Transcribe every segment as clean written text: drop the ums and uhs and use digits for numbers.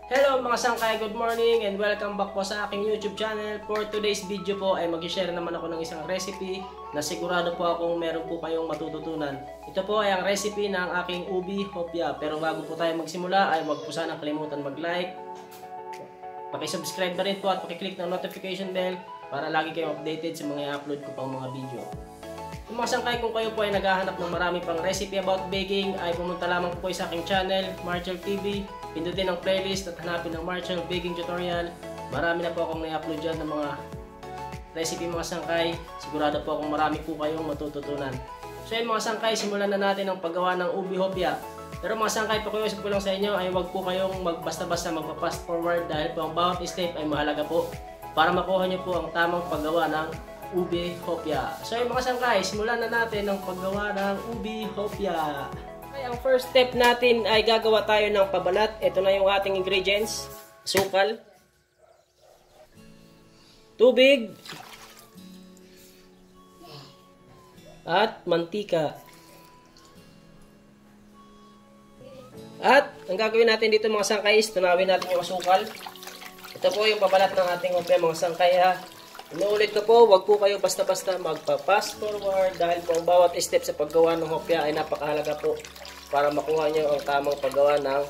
Hello mga sangkay, good morning and welcome back po sa aking YouTube channel. For today's video po ay mag-share naman ako ng isang recipe na sigurado po akong meron po kayong matututunan. Ito po ay ang recipe ng aking ubi hopya. Pero bago po tayo magsimula ay huwag po sana kalimutan mag-like, paki-subscribe na rin po at paki-click ng notification bell para lagi kayong updated sa mga i-upload ko pang mga video. Yung mga sangkay, kung kayo po ay naghahanap ng marami pang recipe about baking, ay pumunta lamang po kayo sa aking channel, Marchel TV. Pindutin ang playlist at hanapin ang Marchel Baking Tutorial. Marami na po akong na-upload dyan ng mga recipe mga sangkay. Sigurado po akong marami po kayong matututunan. So yun mga sangkay, simulan na natin ang paggawa ng ubi hopya. Pero mga sangkay, pakiusap ko lang sa inyo ay huwag po kayong basta-basta magpa-fast forward dahil po ang bawat step ay mahalaga po para makuha nyo po ang tamang paggawa ng ubi hopya. So yung mga sangkay, simulan na natin ang paggawa ng ubi hopya. Okay, ang first step natin ay gagawa tayo ng pabalat. Ito na yung ating ingredients. Asukal, tubig, at mantika. At ang gagawin natin dito mga sangkay is tunawin natin yung asukal. Ito po yung pabalat ng ating hopya mga sangkay ha. Inuulit ko po, wag po kayo basta-basta magpa-fast forward dahil po ang bawat step sa paggawa ng hopya ay napakahalaga po para makuha nyo ang tamang paggawa ng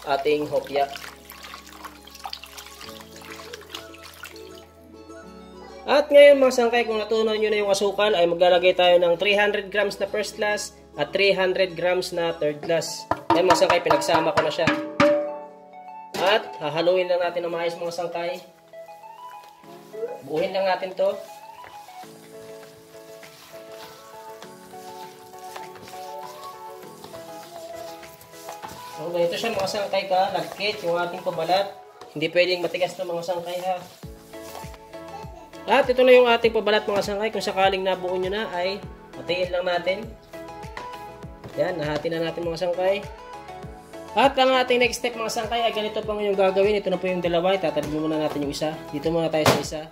ating hopya. At ngayon mga sangkay, kung natunaw nyo na yung asukal, ay maglalagay tayo ng 300 grams na first class at 300 grams na third class. Ngayon mga sangkay, pinagsama ko na siya. At hahaluin lang natin ng maayos mga sangkay. Buuhin lang natin to. So, ganito siya mga sangkay ka, lagkit yung ating pabalat. Hindi pwedeng matigas na mga sangkay ha. At ito na yung ating pabalat mga sangkay. Kung sakaling nabuo nyo na ay hatiin lang natin. Yan, nahati na natin mga sangkay. At ang ating next step mga sangkay ay ganito pang yung gagawin. Ito na po yung dalawa. Itatalimin muna natin yung isa. Dito muna tayo sa isa.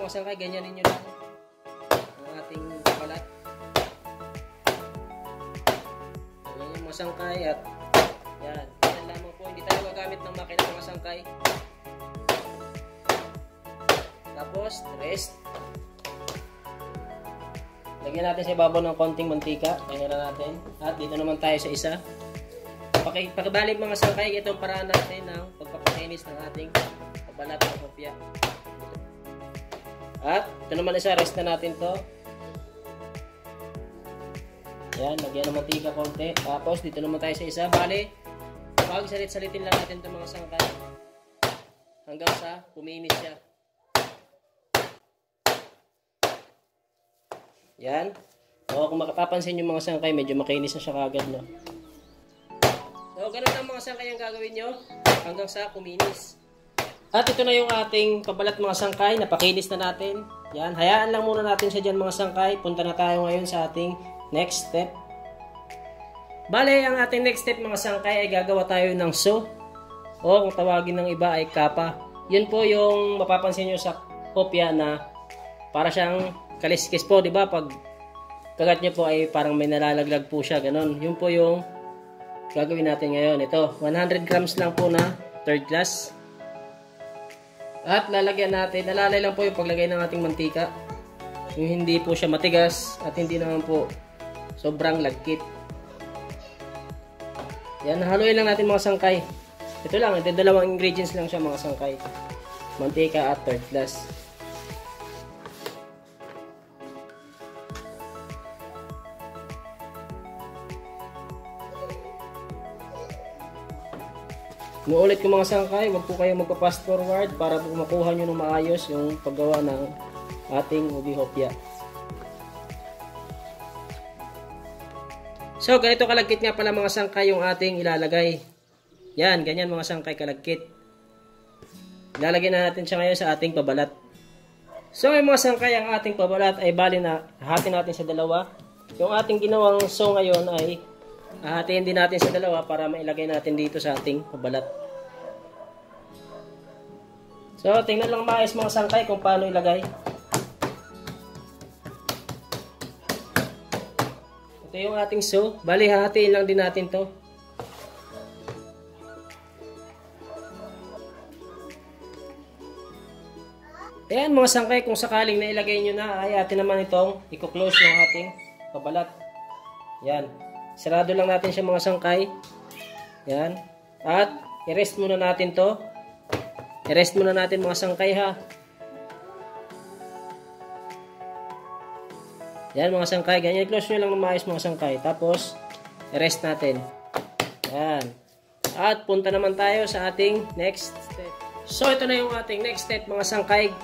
Mga sangkay, ganyanin nyo lang ang ating pabalat. Ganyan yung mga sangkay at yan. Yan lamang po. Hindi tayo gagamit ng makina mga sangkay. Tapos, rest. Lagyan natin sa ibabaw ng konting mantika. Ganyan na natin. At dito naman tayo sa isa. Pakibalik mga sangkay, itong paraan natin ng pagpapakinis ng ating pabalat ng hopya. At ito naman isa, rest na natin to. Yan, lagyan ng mantika konti. Tapos dito naman tayo sa isa. Bali, pagsalit-salitin lang natin itong mga sangkay hanggang sa kuminis siya. Yan. O kung makapapansin yung mga sangkay, medyo makinis na siya kagad, no? So, ganun lang mga sangkay ang gagawin nyo hanggang sa kuminis. At ito na yung ating pabalat mga sangkay. Napakinis na natin. Yan. Hayaan lang muna natin siya dyan mga sangkay. Punta na tayo ngayon sa ating next step. Bale, ang ating next step mga sangkay ay gagawa tayo ng so. O kung tawagin ng iba ay kapa. Yun po yung mapapansin nyo sa hopya na para siyang kaliskis po. Diba? Pag kagat nyo po ay parang may nalalaglag po siya. Ganon. Yun po yung gagawin natin ngayon. Ito, 100 grams lang po na third class. At lalagyan natin, nalalay lang po yung paglagay ng ating mantika. Yung hindi po siya matigas at hindi naman po sobrang lagkit. Yan, haluin lang natin mga sangkay. Ito lang, ito dalawang ingredients lang siya mga sangkay. Mantika at third class. Inuulit ko mga sangkay, wag po kayo magpa-fast forward para po makuha nyo ng maayos yung paggawa ng ating ubi hopya. So, ganito kalagkit nga pala mga sangkay yung ating ilalagay. Yan, ganyan mga sangkay kalagkit. Ilalagay na natin siya ngayon sa ating pabalat. So, yung mga sangkay, ang ating pabalat ay bali na hahatin natin sa dalawa. Yung ating ginawang so ngayon ay hahatiin din natin sa dalawa para mailagay natin dito sa ating pabalat. So, tingnan lang maayos mga sangkay kung paano ilagay. Ito yung ating so. Bali, hahatiin lang din natin to. Ayan mga sangkay, kung sakaling nailagay nyo na, ay atin naman itong i-close yung ating pabalat. Yan. Sarado lang natin siya mga sangkay. Yan. At i-rest muna natin to. I-rest muna natin mga sangkay ha. Yan mga sangkay. Ganyan, i-close nyo lang ng maayos mga sangkay. Tapos, i-rest natin. Yan. At punta naman tayo sa ating next step. So ito na yung ating next step mga sangkay.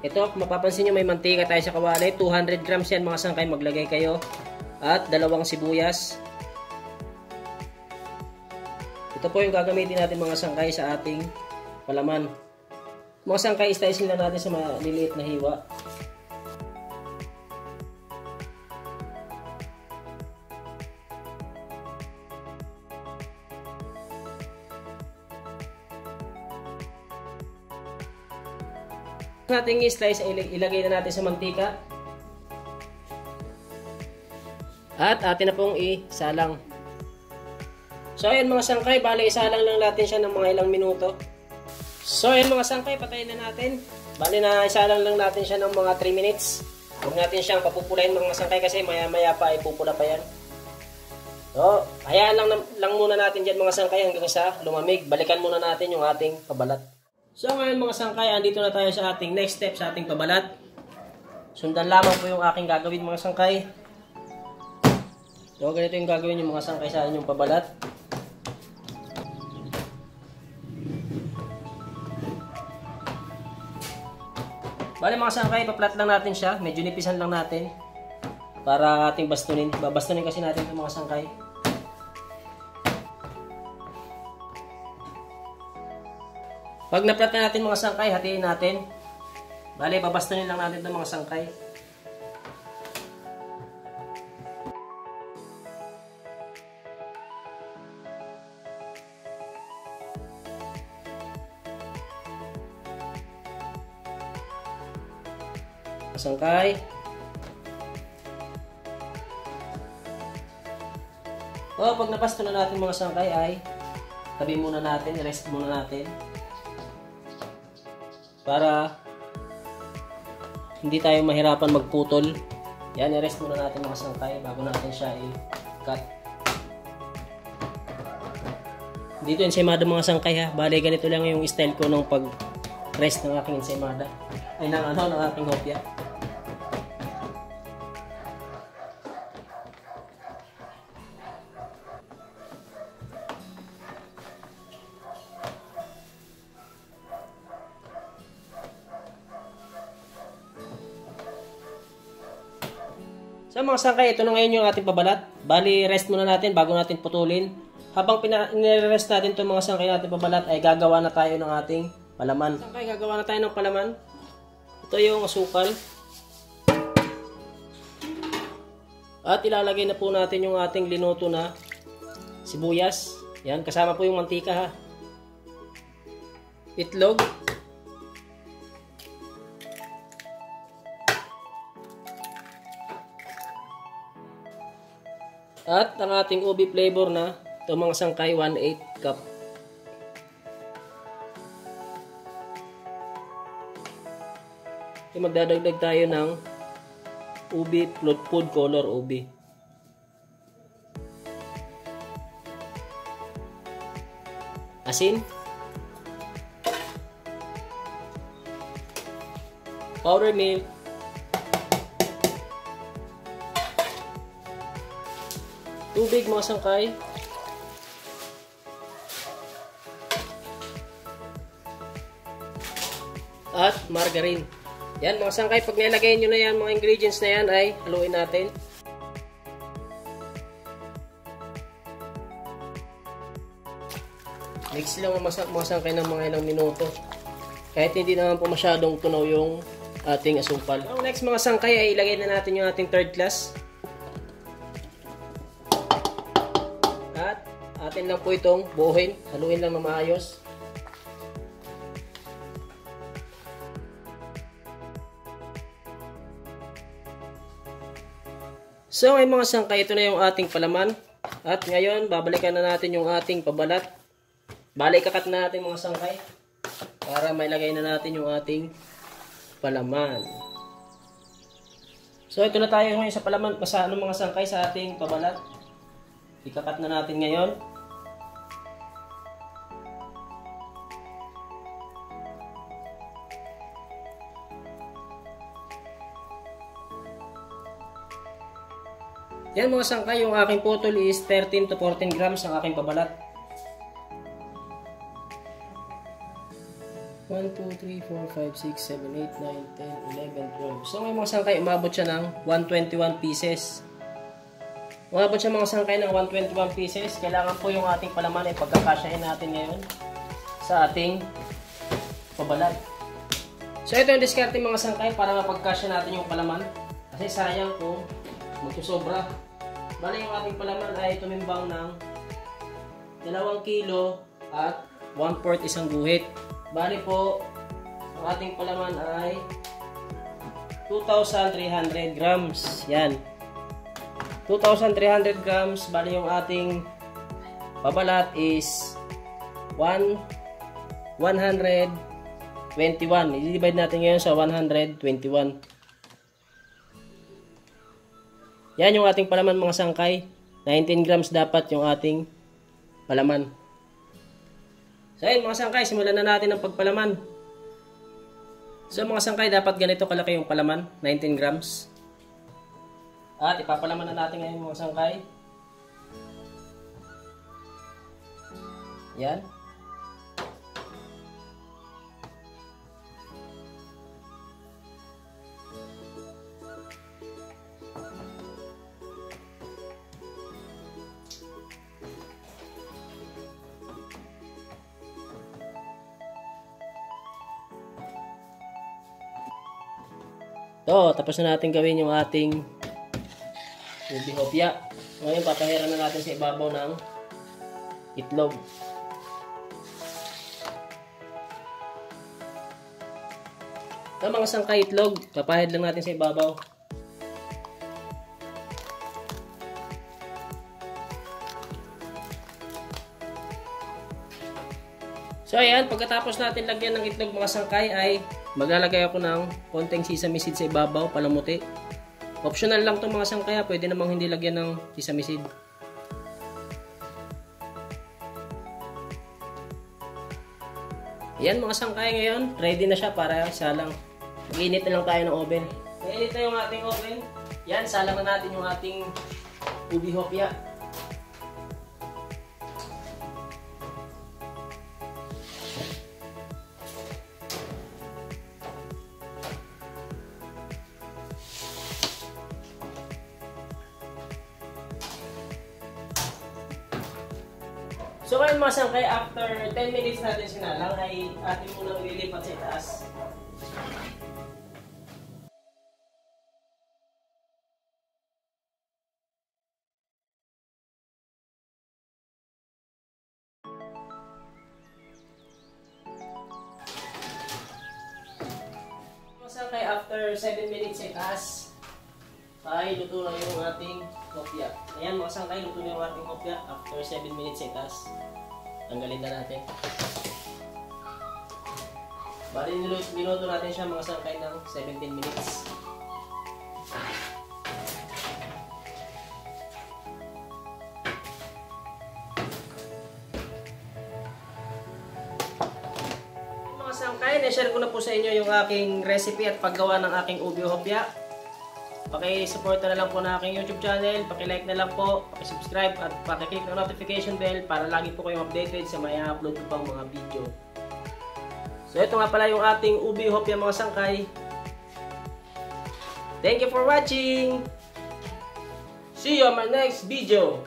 Ito, mapapansin nyo may mantika tayo sa kawali. 200 grams yan mga sangkay, maglagay kayo. At 2 sibuyas. Ito po yung gagamitin natin mga sangkay sa ating palaman. Mga sangkay, istaisin lang natin sa maliliit na hiwa. Nating i-slice, ilagay na natin sa mantika. At atin na pong isalang. So ayan mga sangkay, bali isalang lang natin siya ng mga ilang minuto. So ayan mga sangkay, patayin na natin. Bali na isalang lang natin siya ng mga 3 minutes. Huwag natin siyang papupulahin mga sangkay kasi maya maya pa ay pupula pa yan. So hayaan lang muna natin dyan mga sangkay hanggang sa lumamig. Balikan muna natin yung ating pabalat. So ngayon mga sangkay, andito na tayo sa ating next step sa ating pabalat. Sundan lamang po yung aking gagawin mga sangkay. So ganito yung gagawin yung mga sangkay sa inyong pabalat. Bale mga sangkay, paplat lang natin siya. Medyo nipisan lang natin. Para ating bastunin. Babastunin kasi natin yung mga sangkay. Pag naplat na natin mga sangkay, hatiin natin. Bale, babastunin lang natin itong mga sangkay. Sangkay. O, pag napasto na natin mga sangkay ay tabi muna natin, rest muna natin. Para hindi tayo mahirapan magputol. Yan, i-rest muna natin mga sangkay bago natin siya i-cut. Dito ensaymada mga sangkay ha. Bale, ganito lang yung style ko nung pag-rest ng aking ensaymada. Ay, ng aking hopya. So mga sangkay, ito na ngayon yung ating pabalat. Bali, rest muna natin bago natin putulin. Habang nire-rest natin itong mga sangkay natin pabalat, ay gagawa na tayo ng ating palaman. Sangkay, gagawa na tayo ng palaman. Ito yung asukal. At ilalagay na po natin yung ating linuto na sibuyas. Yan, kasama po yung mantika ha. Itlog. At ang ating ubi flavor na ito mga sangkay 1/8 cup. Magdadagdag tayo ng ubi food color ubi. Asin. Powder milk. Tubig mga sangkay. At margarine. Yan mga sangkay, pag nilagay nyo na yan, mga ingredients na yan ay haluin natin. Mix lang mga sangkay ng mga ilang minuto. Kahit hindi naman po masyadong tunaw yung ating asukal. So, next mga sangkay ay ilagay na natin yung ating third glass. At atin lang po itong buuhin. Haluin lang na maayos. So ay mga sangkay, ito na yung ating palaman. At ngayon, babalikan na natin yung ating pabalat. Balik kakat na natin mga sangkay. Para mailagay na natin yung ating palaman. So ito na tayo ngayon sa palaman, mga sangkay sa ating pabalat. Ikakat na natin ngayon. Yan mga sangkay, yung aking putol is 13 to 14 grams ang aking pabalat. 1, 2, 3, 4, 5, 6, 7, 8, 9, 10, 11, 12. So ngayon mga sangkay, umabot siya ng 121 pieces. Umabot siya mga sangkay ng 121 pieces. Kailangan po yung ating palaman ay pagkakasyahin natin ngayon sa ating pabalat. So ito yung diskarte mga sangkay para mapagkasya natin yung palaman. Kasi sayang kung magsusobra. Bali yung ating palaman ay tumimbang ng 2 kilo at 1/4 isang guhit. Bali po, ang ating palaman ay 2,300 grams. Yan. 2,300 grams. Bali yung ating pabalat is 121. I-divide natin ngayon sa 121. Yan yung ating palaman mga sangkay. 19 grams dapat yung ating palaman. So ayun mga sangkay, simulan na natin ang pagpalaman. So mga sangkay, dapat ganito kalaki yung palaman, 19 grams. At ipapalaman na natin ngayon mga sangkay. Yan. So, tapos na natin gawin yung ating ubi hopya. Ngayon, papahiran na natin sa ibabaw ng itlog. Ito mga sangkay itlog, papahid lang natin sa ibabaw. So ayan, pagkatapos natin lagyan ng itlog mga sangkay ay maglalagay ako ng konting sesame seed sa ibabaw, palamuti. Optional lang itong mga sangkay, pwede namang hindi lagyan ng sesame seed. Ayan mga sangkay, ngayon ready na siya para isalang. Mag-init na lang tayo ng oven. Mainit na yung ating oven. Yan, salang na natin yung ating ubi hopya. So ngayon mga sangkay, after 10 minutes natin sinalang ay atin munang lilipat sa itaas. Mga sangkay, after 7 minutes sa itaas ay luto na yung ating hopya. Ayan mga sangkay, luto na yung ating hopya after 7 minutes sa itaas. Tanggalin na natin. Bali minuto natin siya mga sangkay ng 17 minutes. Mga sangkay, na-share ko na po sa inyo yung aking recipe at paggawa ng aking ubi hopya. Paki-support na lang po na aking YouTube channel, paki-like na lang po, paki-subscribe at paki-click ng notification bell para lagi po kayong updated sa may upload ko pang mga video. So ito nga pala yung ating ubi hopya mga sangkay. Thank you for watching! See you on my next video!